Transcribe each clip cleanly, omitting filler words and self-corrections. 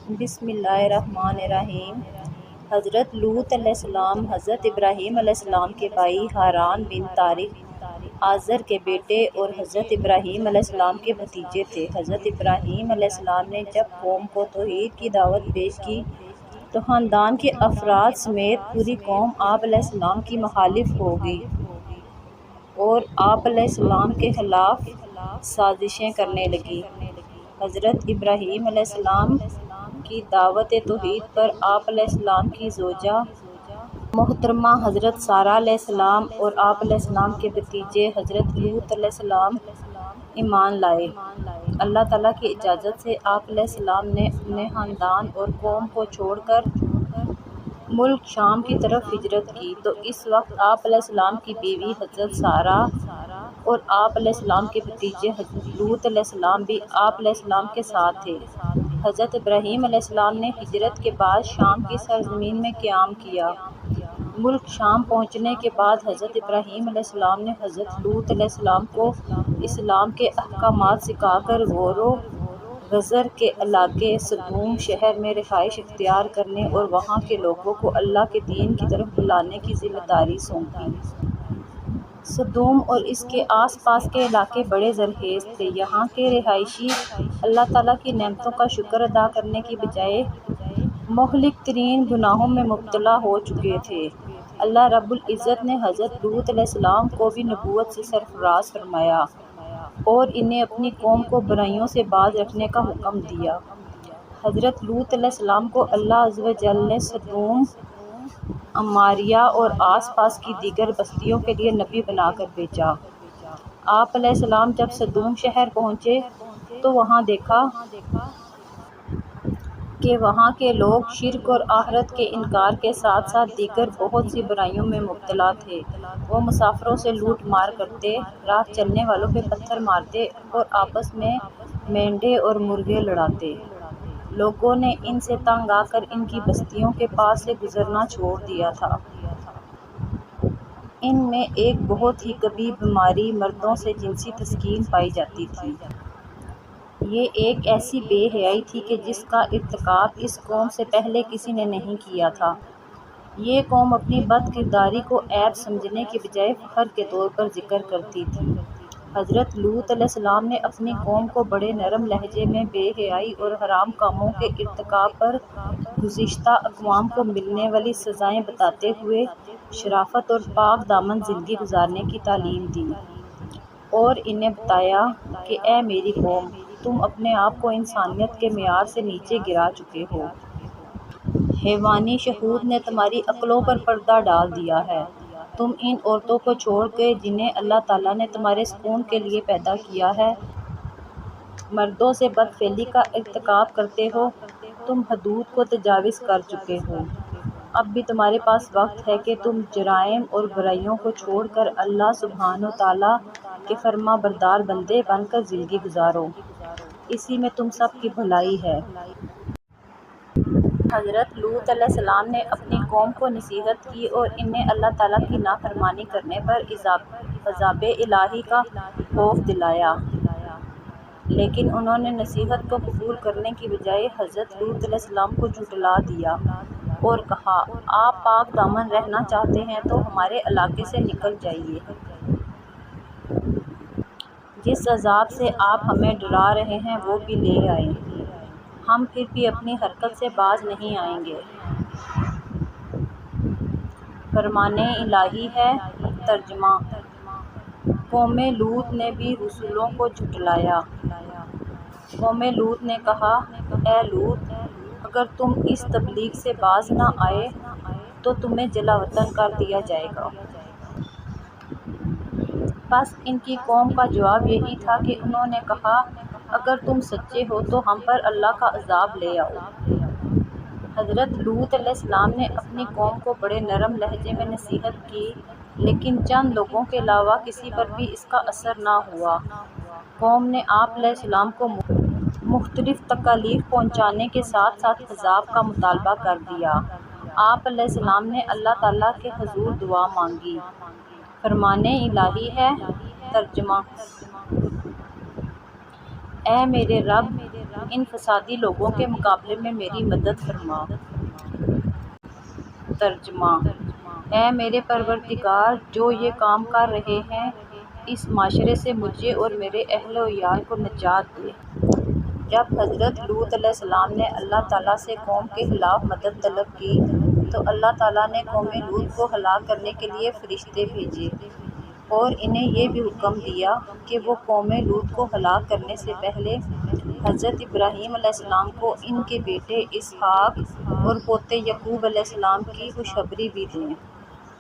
بسم اللہ الرحمن الرحیم۔ حضرت لوط علیہ السلام حضرت ابراہیم علیہ السلام کے بھائی حاران بن طارق آزر کے بیٹے اور حضرت ابراہیم علیہ السلام کے بھتیجے تھے۔ حضرت ابراہیم علیہ السلام نے جب قوم کو توحید کی دعوت پیش کی تو خاندان کے افراد سمیت پوری قوم آپ علیہ السلام کی مخالف ہو گئی اور آپ علیہ السلام کے خلاف سازشیں کرنے لگی۔ حضرت ابراہیم علیہ السلام کی دعوت توحید پر آپ علیہ السلام کی زوجہ محترمہ حضرت سارہ علیہ السلام اور آپ علیہ السلام کے بھتیجے حضرت لوط علیہ السلام ایمان لائے۔ اللہ تعالیٰ کی اجازت سے آپ علیہ السلام نے اپنے خاندان اور قوم کو چھوڑ کر ملک شام کی طرف ہجرت کی تو اس وقت آپ علیہ السلام کی بیوی حضرت سارہ اور آپ علیہ السلام کے بھتیجے حضرت لوط علیہ السلام بھی آپ علیہ السلام کے ساتھ تھے۔ حضرت ابراہیم علیہ السلام نے ہجرت کے بعد شام کی سرزمین میں قیام کیا۔ ملک شام پہنچنے کے بعد حضرت ابراہیم علیہ السلام نے حضرت لوط علیہ السلام کو اسلام کے احکامات سکھا کر غور و غضر کے علاقے سدوم شہر میں رہائش اختیار کرنے اور وہاں کے لوگوں کو اللہ کے دین کی طرف بلانے کی ذمہ داری سونپی۔ سدوم اور اس کے آس پاس کے علاقے بڑے زرخیز تھے۔ یہاں کے رہائشی اللہ تعالیٰ کی نعمتوں کا شکر ادا کرنے کی بجائے مہلک ترین گناہوں میں مبتلا ہو چکے تھے۔ اللہ رب العزت نے حضرت لوط علیہ السلام کو بھی نبوت سے سرفراز فرمایا اور انہیں اپنی قوم کو برائیوں سے باز رکھنے کا حکم دیا۔ حضرت لوط علیہ السلام کو اللہ عز و جل نے سدوم، عماریہ اور آس پاس کی دیگر بستیوں کے لیے نبی بنا کر بھیجا۔ آپ علیہ السلام جب سدوم شہر پہنچے تو وہاں دیکھا کہ وہاں کے لوگ شرک اور آخرت کے انکار کے ساتھ ساتھ دیگر بہت سی برائیوں میں مبتلا تھے۔ وہ مسافروں سے لوٹ مار کرتے، راہ چلنے والوں پہ پتھر مارتے اور آپس میں مینڈھے اور مرغے لڑاتے۔ لوگوں نے ان سے تنگ آ کر ان کی بستیوں کے پاس سے گزرنا چھوڑ دیا تھا۔ ان میں ایک بہت ہی کبھی بیماری مردوں سے جنسی تسکین پائی جاتی تھی۔ یہ ایک ایسی بے حیائی تھی کہ جس کا ارتکاب اس قوم سے پہلے کسی نے نہیں کیا تھا۔ یہ قوم اپنی بد کرداری کو عیب سمجھنے کی بجائے فخر کے طور پر ذکر کرتی تھی۔ حضرت لوط علیہ السلام نے اپنی قوم کو بڑے نرم لہجے میں بے حیائی اور حرام کاموں کے ارتکاب پر گزشتہ اقوام کو ملنے والی سزائیں بتاتے ہوئے شرافت اور پاک دامن زندگی گزارنے کی تعلیم دی اور انہیں بتایا کہ اے میری قوم، تم اپنے آپ کو انسانیت کے معیار سے نیچے گرا چکے ہو۔ حیوانی شہود نے تمہاری عقلوں پر پردہ ڈال دیا ہے۔ تم ان عورتوں کو چھوڑ کے جنہیں اللہ تعالیٰ نے تمہارے سکون کے لیے پیدا کیا ہے، مردوں سے بدفعلی کا ارتکاب کرتے ہو۔ تم حدود کو تجاوز کر چکے ہو۔ اب بھی تمہارے پاس وقت ہے کہ تم جرائم اور برائیوں کو چھوڑ کر اللہ سبحانہ و تعالیٰ کے فرما بردار بندے بن کر زندگی گزارو، اسی میں تم سب کی بھلائی ہے۔ حضرت لوط علیہ السلام نے اپنی قوم کو نصیحت کی اور انہیں اللہ تعالیٰ کی نافرمانی کرنے پر عذاب الہی کا خوف دلایا، لیکن انہوں نے نصیحت کو قبول کرنے کی بجائے حضرت لوط علیہ السلام کو جھٹلا دیا اور کہا، آپ پاک دامن رہنا چاہتے ہیں تو ہمارے علاقے سے نکل جائیے۔ جس عذاب سے آپ ہمیں ڈرا رہے ہیں وہ بھی لے آئیں، ہم پھر بھی اپنی حرکت سے باز نہیں آئیں گے۔ فرمان الہی ہے۔ ترجمہ: قوم لوط نے بھی رسولوں کو جھٹلایا۔ قوم لوط نے کہا، اے لوط، اگر تم اس تبلیغ سے باز نہ آئے تو تمہیں جلا وطن کر دیا جائے گا۔ بس ان کی قوم کا جواب یہی تھا کہ انہوں نے کہا، اگر تم سچے ہو تو ہم پر اللہ کا عذاب لے آؤ۔ حضرت لوط علیہ السلام نے اپنی قوم کو بڑے نرم لہجے میں نصیحت کی، لیکن چند لوگوں کے علاوہ کسی پر بھی اس کا اثر نہ ہوا۔ قوم نے آپ علیہ السلام کو مختلف تکالیف پہنچانے کے ساتھ ساتھ عذاب کا مطالبہ کر دیا۔ آپ علیہ السلام نے اللہ تعالیٰ کے حضور دعا مانگی۔ فرمان الہی ہے۔ ترجمہ: اے میرے رب، ان فسادی لوگوں کے مقابلے میں میری مدد فرما۔ ترجمہ: اے میرے پروردگار، جو یہ کام کر رہے ہیں، اس معاشرے سے مجھے اور میرے اہل و عیال کو نجات دے۔ جب حضرت لوط علیہ السلام نے اللہ تعالیٰ سے قوم کے خلاف مدد طلب کی تو اللہ تعالیٰ نے قوم لوط کو ہلاک کرنے کے لیے فرشتے بھیجے اور انہیں یہ بھی حکم دیا کہ وہ قوم لوط کو ہلاک کرنے سے پہلے حضرت ابراہیم علیہ السلام کو ان کے بیٹے اسحاق اور پوتے یعقوب علیہ السلام کی خوشخبری بھی دیں۔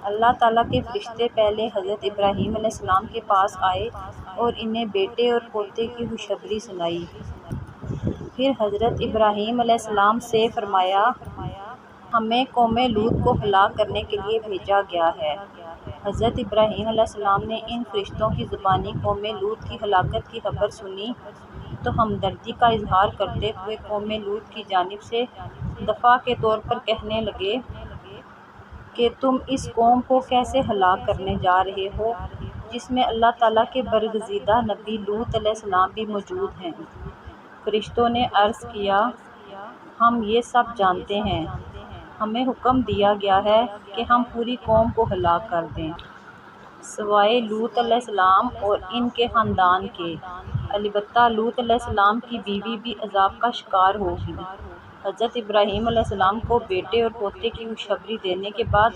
اللہ تعالیٰ کے فرشتے پہلے حضرت ابراہیم علیہ السلام کے پاس آئے اور انہیں بیٹے اور پوتے کی خوشخبری سنائی۔ پھر حضرت ابراہیم علیہ السلام سے فرمایا، ہمیں قوم لوط کو ہلاک کرنے کے لیے بھیجا گیا ہے۔ حضرت ابراہیم علیہ السلام نے ان فرشتوں کی زبانی قوم لوط کی ہلاکت کی خبر سنی تو ہمدردی کا اظہار کرتے ہوئے قوم لوط کی جانب سے دفاع کے طور پر کہنے لگے کہ تم اس قوم کو کیسے ہلاک کرنے جا رہے ہو جس میں اللہ تعالیٰ کے برگزیدہ نبی لوط علیہ السلام بھی موجود ہیں۔ فرشتوں نے عرض کیا، ہم یہ سب جانتے ہیں، ہمیں حکم دیا گیا ہے کہ ہم پوری قوم کو ہلاک کر دیں سوائے لوط علیہ السلام اور ان کے خاندان کے، البتہ لوط علیہ السلام کی بیوی بھی عذاب کا شکار ہوگی۔ حضرت ابراہیم علیہ السلام کو بیٹے اور پوتے کی خوشخبری دینے کے بعد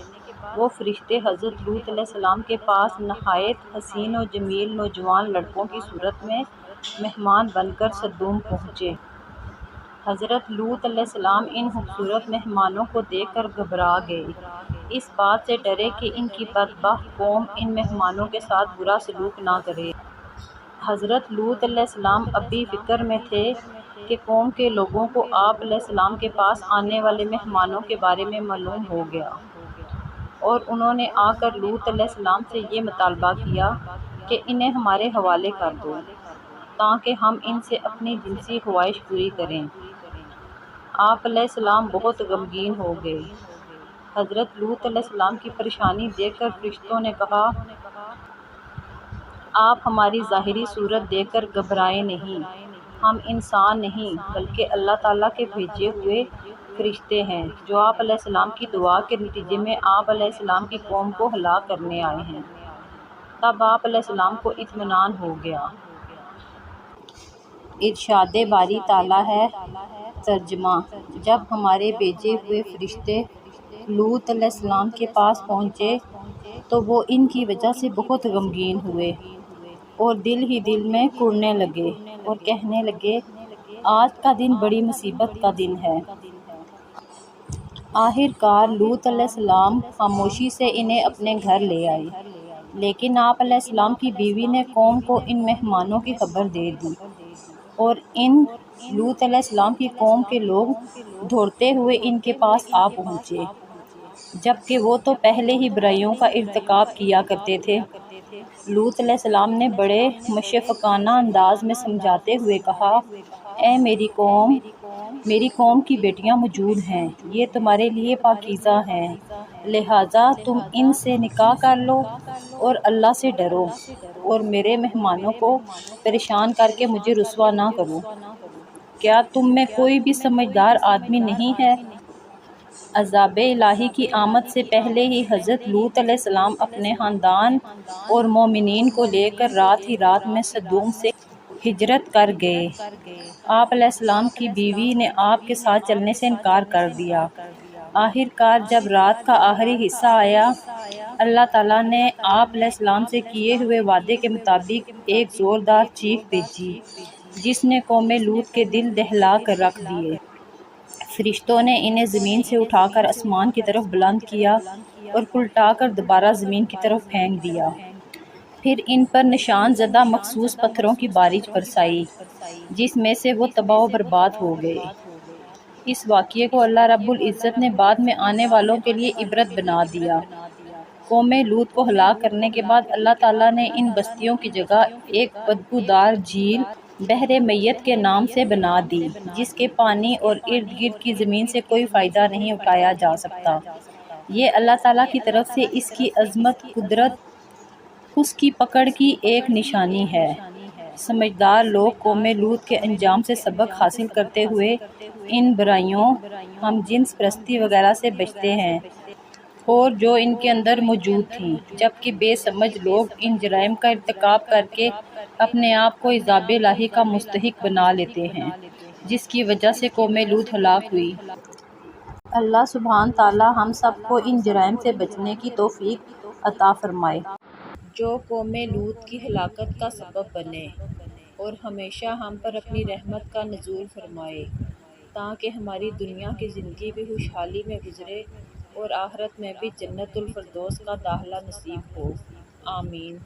وہ فرشتے حضرت لوط علیہ السلام کے پاس نہایت حسین و جمیل نوجوان لڑکوں کی صورت میں مہمان بن کر سدوم پہنچے۔ حضرت لوط علیہ السلام ان خوبصورت مہمانوں کو دیکھ کر گھبرا گئے، اس بات سے ڈرے کہ ان کی بدبخت قوم ان مہمانوں کے ساتھ برا سلوک نہ کرے۔ حضرت لوط علیہ السلام اب بھی فکر میں تھے کہ قوم کے لوگوں کو آپ علیہ السلام کے پاس آنے والے مہمانوں کے بارے میں معلوم ہو گیا، اور انہوں نے آ کر لوط علیہ السلام سے یہ مطالبہ کیا کہ انہیں ہمارے حوالے کر دو تاکہ ہم ان سے اپنی جنسی خواہش پوری کریں۔ آپ علیہ السلام بہت غمگین ہو گئے۔ حضرت لوط علیہ السلام کی پریشانی دیکھ کر فرشتوں نے کہا، آپ ہماری ظاہری صورت دیکھ کر گھبرائیں نہیں، ہم انسان نہیں بلکہ اللہ تعالیٰ کے بھیجے ہوئے فرشتے ہیں جو آپ علیہ السلام کی دعا کے نتیجے میں آپ علیہ السلام کی قوم کو ہلاک کرنے آئے ہیں۔ تب آپ علیہ السلام کو اطمینان ہو گیا۔ ارشاد باری تعالیٰ ہے۔ ترجمہ: جب ہمارے بھیجے ہوئے فرشتے لوط علیہ السلام کے پاس پہنچے تو وہ ان کی وجہ سے بہت غمگین ہوئے اور دل ہی دل میں کڑنے لگے اور کہنے لگے، آج کا دن بڑی مصیبت کا دن ہے۔ آخر کار لوط علیہ السلام خاموشی سے انہیں اپنے گھر لے آئے، لیکن آپ علیہ السلام کی بیوی نے قوم کو ان مہمانوں کی خبر دے دی اور ان لوط علیہ السلام کی قوم کے لوگ دوڑتے ہوئے ان کے پاس آ پہنچے، جبکہ وہ تو پہلے ہی برائیوں کا ارتکاب کیا کرتے تھے۔ لوط علیہ السلام نے بڑے مشفقانہ انداز میں سمجھاتے ہوئے کہا، اے میری قوم کی بیٹیاں موجود ہیں، یہ تمہارے لیے پاکیزہ ہیں، لہٰذا تم ان سے نکاح کر لو اور اللہ سے ڈرو اور میرے مہمانوں کو پریشان کر کے مجھے رسوا نہ کرو۔ کیا تم میں کوئی بھی سمجھدار آدمی نہیں ہے؟ عذاب الہی کی آمد سے پہلے ہی حضرت لوط علیہ السلام اپنے خاندان اور مومنین کو لے کر رات ہی رات میں سدوم سے ہجرت کر گئے۔ آپ علیہ السلام کی بیوی نے آپ کے ساتھ چلنے سے انکار کر دیا۔ آخر کار جب رات کا آخری حصہ آیا، اللہ تعالیٰ نے آپ علیہ السلام سے کیے ہوئے وعدے کے مطابق ایک زوردار چیخ بھیجی جس نے قوم لوط کے دل دہلا کر رکھ دیے۔ فرشتوں نے انہیں زمین سے اٹھا کر آسمان کی طرف بلند کیا اور پلٹا کر دوبارہ زمین کی طرف پھینک دیا۔ پھر ان پر نشان زدہ مخصوص پتھروں کی بارش برسائی جس میں سے وہ تباہ و برباد ہو گئے۔ اس واقعے کو اللہ رب العزت نے بعد میں آنے والوں کے لیے عبرت بنا دیا۔ قوم لوط کو ہلاک کرنے کے بعد اللہ تعالیٰ نے ان بستیوں کی جگہ ایک بدبودار جھیل بحر میت کے نام سے بنا دی جس کے پانی اور ارد گرد کی زمین سے کوئی فائدہ نہیں اٹھایا جا سکتا۔ یہ اللہ تعالیٰ کی طرف سے اس کی عظمت، قدرت، اس کی پکڑ کی ایک نشانی ہے۔ سمجھدار لوگ قوم لوط کے انجام سے سبق حاصل کرتے ہوئے ان برائیوں، ہم جنس پرستی وغیرہ سے بچتے ہیں اور جو ان کے اندر موجود تھیں، جبکہ بے سمجھ لوگ ان جرائم کا ارتکاب کر کے اپنے آپ کو عذاب الہی کا مستحق بنا لیتے ہیں، جس کی وجہ سے قوم لوط ہلاک ہوئی۔ اللہ سبحانہ تعالی ہم سب کو ان جرائم سے بچنے کی توفیق عطا فرمائے جو قوم لوط کی ہلاکت کا سبب بنے، اور ہمیشہ ہم پر اپنی رحمت کا نزول فرمائے، تاکہ ہماری دنیا کی زندگی بھی خوشحالی میں گزرے اور آخرت میں بھی جنت الفردوس کا داخلہ نصیب ہو، آمین۔